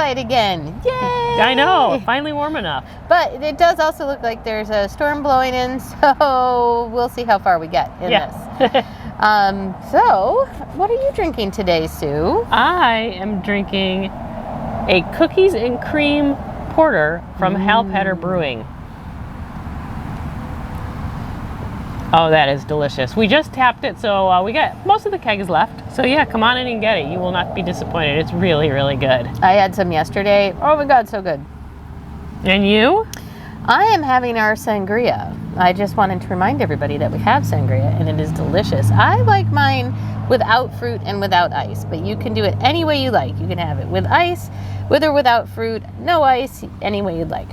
outside again. Yay! I know, finally warm enough. But it does also look like there's a storm blowing in, so we'll see how far we get in this. So, what are you drinking today, Sue? I am drinking a cookies and cream porter from Halpatter Brewing. Oh, that is delicious. We just tapped it, so we got most of the kegs left. So yeah, come on in and get it. You will not be disappointed. It's really, really good. I had some yesterday. Oh my God, so good. And you? I am having our sangria. I just wanted to remind everybody that we have sangria, and it is delicious. I like mine without fruit and without ice, but you can do it any way you like. You can have it with ice, with or without fruit, no ice, any way you'd like.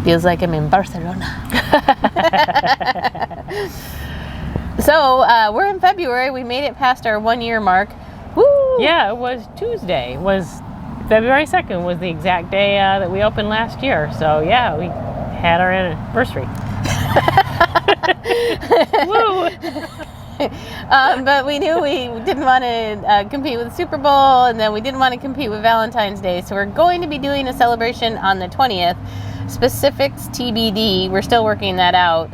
Feels like I'm in Barcelona. So we're in February. We made it past our 1 year mark. Woo! Yeah, it was Tuesday. February 2nd was the exact day that we opened last year. So yeah, we had our anniversary. Woo! But we knew we didn't want to compete with Super Bowl, and then we didn't want to compete with Valentine's Day. So we're going to be doing a celebration on the 20th. Specifics TBD. We're still working that out.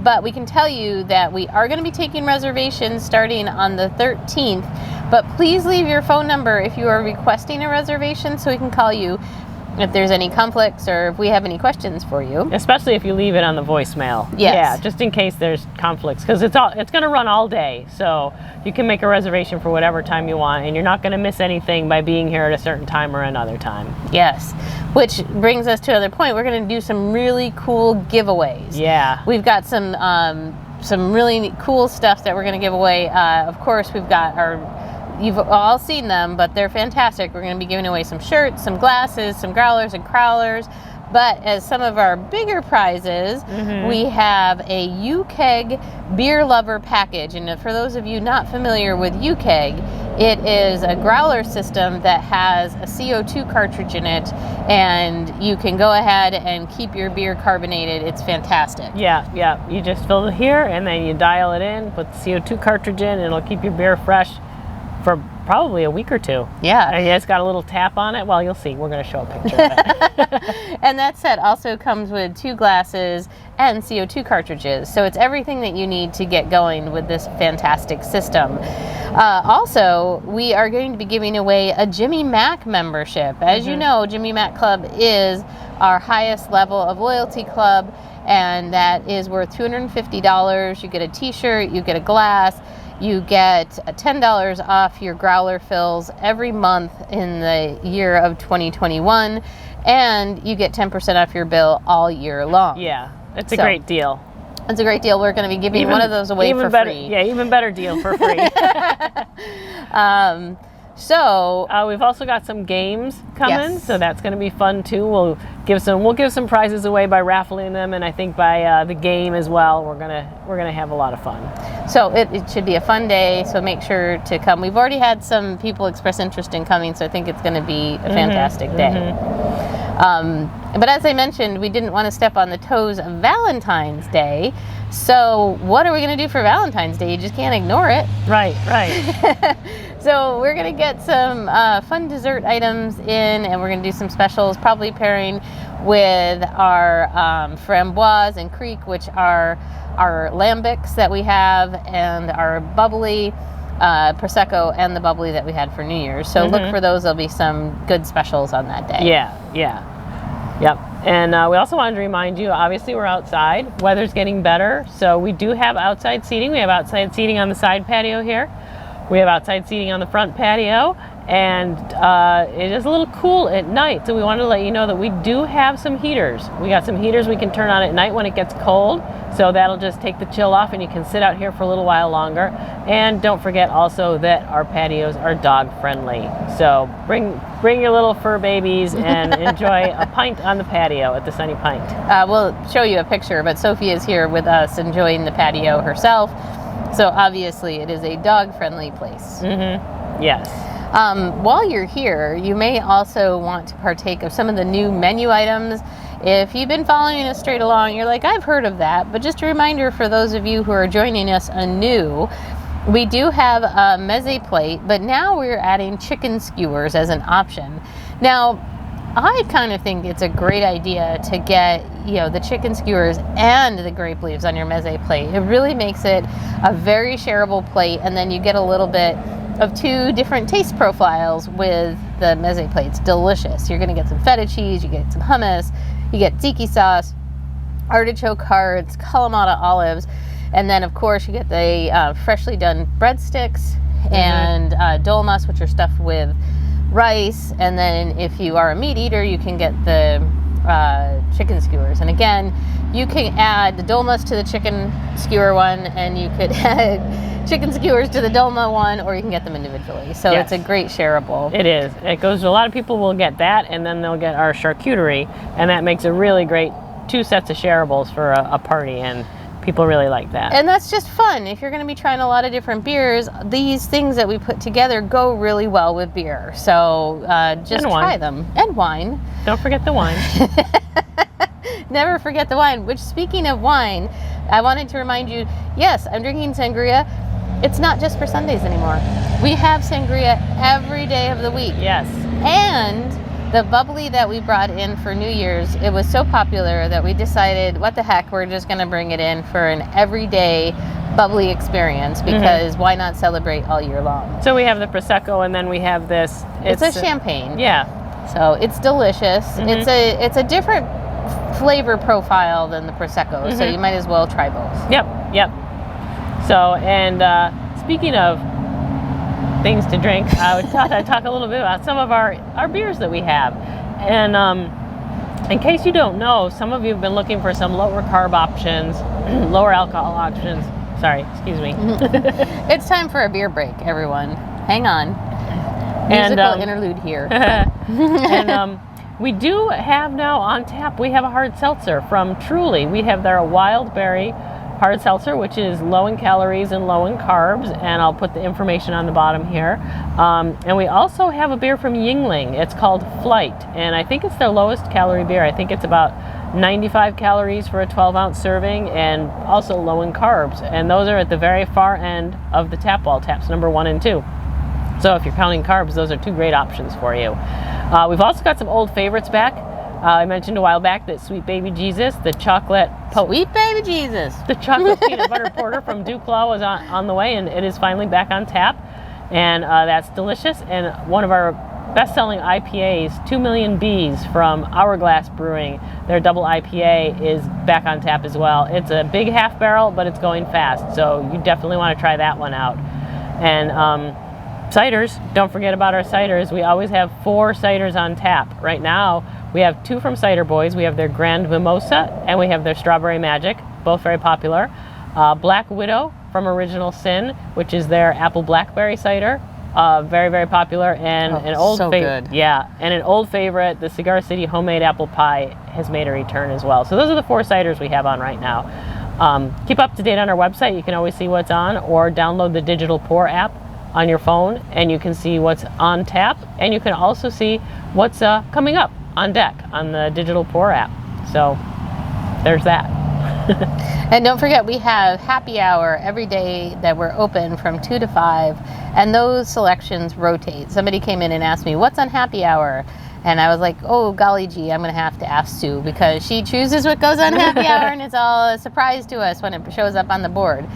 But we can tell you that we are going to be taking reservations starting on the 13th. But please leave your phone number if you are requesting a reservation so we can call you if there's any conflicts or if we have any questions for you. Especially if you leave it on the voicemail. Yes. Yeah, just in case there's conflicts, because it's going to run all day. So you can make a reservation for whatever time you want, and you're not going to miss anything by being here at a certain time or another time. Yes, which brings us to another point. We're going to do some really cool giveaways. Yeah. We've got some really cool stuff that we're going to give away. Of course, we've got you've all seen them, but they're fantastic. We're going to be giving away some shirts, some glasses, some growlers and crowlers. But as some of our bigger prizes, we have a UKEG beer lover package. And for those of you not familiar with UKEG, it is a growler system that has a CO2 cartridge in it, and you can go ahead and keep your beer carbonated. It's fantastic. Yeah. You just fill it here, and then you dial it in, put the CO2 cartridge in, and it'll keep your beer fresh for probably a week or two. Yeah. And it's got a little tap on it. Well, you'll see. We're going to show a picture of it. And that set also comes with 2 glasses and CO2 cartridges. So it's everything that you need to get going with this fantastic system. Also, we are going to be giving away a Jimmy Mac membership. As you know, Jimmy Mac Club is our highest level of loyalty club, and that is worth $250. You get a t-shirt, you get a glass, you get $10 off your growler fills every month in the year of 2021, and you get 10% off your bill all year long. Yeah, it's a great deal. It's a great deal. We're going to be giving one of those away for free. Yeah, even better deal for free. We've also got some games coming, so that's going to be fun too. We'll give some prizes away by raffling them, and I think by the game as well. We're gonna have a lot of fun. So it should be a fun day. So make sure to come. We've already had some people express interest in coming, so I think it's going to be a fantastic day. But as I mentioned, we didn't want to step on the toes of Valentine's Day. So what are we going to do for Valentine's Day? You just can't ignore it. Right. So we're going to get some fun dessert items in, and we're going to do some specials, probably pairing with our framboise and creek, which are our lambics that we have, and our bubbly Prosecco and the bubbly that we had for New Year's. So look for those. There'll be some good specials on that day. Yep. And we also wanted to remind you, obviously we're outside. Weather's getting better, so we do have outside seating. We have outside seating on the side patio here. We have outside seating on the front patio, and it is a little cool at night, so we wanted to let you know that we do have some heaters. We got some heaters we can turn on at night when it gets cold, so that'll just take the chill off, and you can sit out here for a little while longer. And don't forget also that our patios are dog friendly, so bring your little fur babies and enjoy a pint on the patio at the Sunny Pint. We'll show you a picture, but Sophie is here with us enjoying the patio herself. So obviously it is a dog-friendly place. Yes. While you're here, you may also want to partake of some of the new menu items. If you've been following us straight along, you're like, I've heard of that. But just a reminder for those of you who are joining us anew, We do have a meze plate, but now we're adding chicken skewers as an option. Now, I kind of think it's a great idea to get, the chicken skewers and the grape leaves on your meze plate. It really makes it a very shareable plate, and then you get a little bit of two different taste profiles with the meze plate. It's delicious. You're going to get some feta cheese, you get some hummus, you get tzatziki sauce, artichoke hearts, Kalamata olives, and then of course you get the freshly done breadsticks and dolmas, which are stuffed with rice. And then if you are a meat eater, you can get the chicken skewers. And again, you can add the dolmas to the chicken skewer one, and you could add chicken skewers to the dolma one, or you can get them individually. So yes, it's a great shareable. It is. It goes to a lot of people will get that, and then they'll get our charcuterie, and that makes a really great 2 sets of shareables for a party, and people really like that. And that's just fun. If you're going to be trying a lot of different beers, these things that we put together go really well with beer. So just try them. And wine. Don't forget the wine. Never forget the wine. Which, speaking of wine, I wanted to remind you, yes, I'm drinking sangria. It's not just for Sundays anymore. We have sangria every day of the week. Yes. And the bubbly that we brought in for New Year's, it was so popular that we decided, what the heck, we're just going to bring it in for an everyday bubbly experience, because why not celebrate all year long? So we have the Prosecco, and then we have this. It's a champagne. Yeah. So it's delicious. It's a different flavor profile than the Prosecco, so you might as well try both. Yep. So, and speaking of things to drink, I thought I'd talk a little bit about some of our beers that we have. And in case you don't know, some of you have been looking for some lower carb options, lower alcohol options. Sorry, excuse me. It's time for a beer break, everyone. Hang on. Musical interlude here. And we do have now on tap, we have a hard seltzer from Truly. We have their wild berry hard seltzer, which is low in calories and low in carbs, and I'll put the information on the bottom here. And we also have a beer from Yingling. It's called Flight, and I think it's their lowest calorie beer. I think it's about 95 calories for a 12-ounce serving, and also low in carbs. And those are at the very far end of the tap wall, taps number 1 and 2. So if you're counting carbs, those are 2 great options for you. We've also got some old favorites back. I mentioned a while back that Sweet Baby Jesus, the chocolate... Sweet Baby Jesus! The chocolate peanut butter porter from Duclaw was on the way, and it is finally back on tap. And that's delicious. And one of our best-selling IPAs, 2 Million Bees from Hourglass Brewing, their double IPA is back on tap as well. It's a big half barrel, but it's going fast, so you definitely want to try that one out. And ciders, don't forget about our ciders. We always have 4 ciders on tap. Right now, we have 2 from Cider Boys. We have their Grand Mimosa, and we have their Strawberry Magic, both very popular. Black Widow from Original Sin, which is their apple blackberry cider, very, very popular. And an old so good. Yeah, and an old favorite, the Cigar City homemade apple pie, has made a return as well. So those are the 4 ciders we have on right now. Keep up to date on our website. You can always see what's on, or download the Digital Pour app on your phone, and you can see what's on tap, and you can also see what's coming up on deck on the Digital Pour app. So there's that. And don't forget, we have happy hour every day that we're open from 2 to 5, and those selections rotate. Somebody came in and asked me, what's on happy hour? And I was like, oh, golly gee, I'm going to have to ask Sue, because she chooses what goes on happy hour, and it's all a surprise to us when it shows up on the board.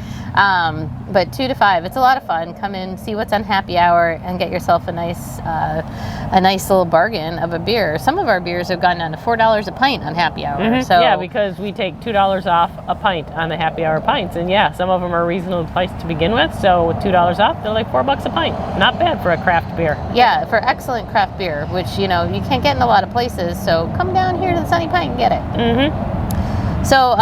But 2 to 5, it's a lot of fun. Come in, see what's on happy hour, and get yourself a nice little bargain of a beer. Some of our beers have gone down to $4 a pint on happy hour. So yeah, because we take $2 off a pint on the happy hour pints, and yeah, some of them are reasonably priced to begin with. So with $2 off, they're like $4 a pint. Not bad for a craft beer. Yeah, for excellent craft beer, which you can't get in a lot of places. So come down here to the Sunny Pint and get it. So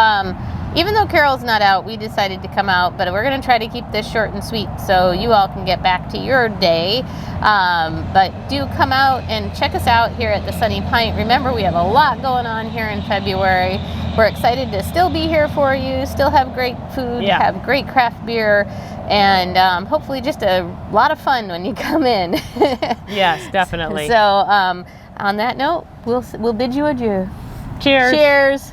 even though Carol's not out, we decided to come out, but we're going to try to keep this short and sweet so you all can get back to your day. But do come out and check us out here at the Sunny Pint. Remember, we have a lot going on here in February. We're excited to still be here for you, still have great food, have great craft beer, and hopefully just a lot of fun when you come in. Yes, definitely. So on that note, we'll bid you adieu. Cheers. Cheers.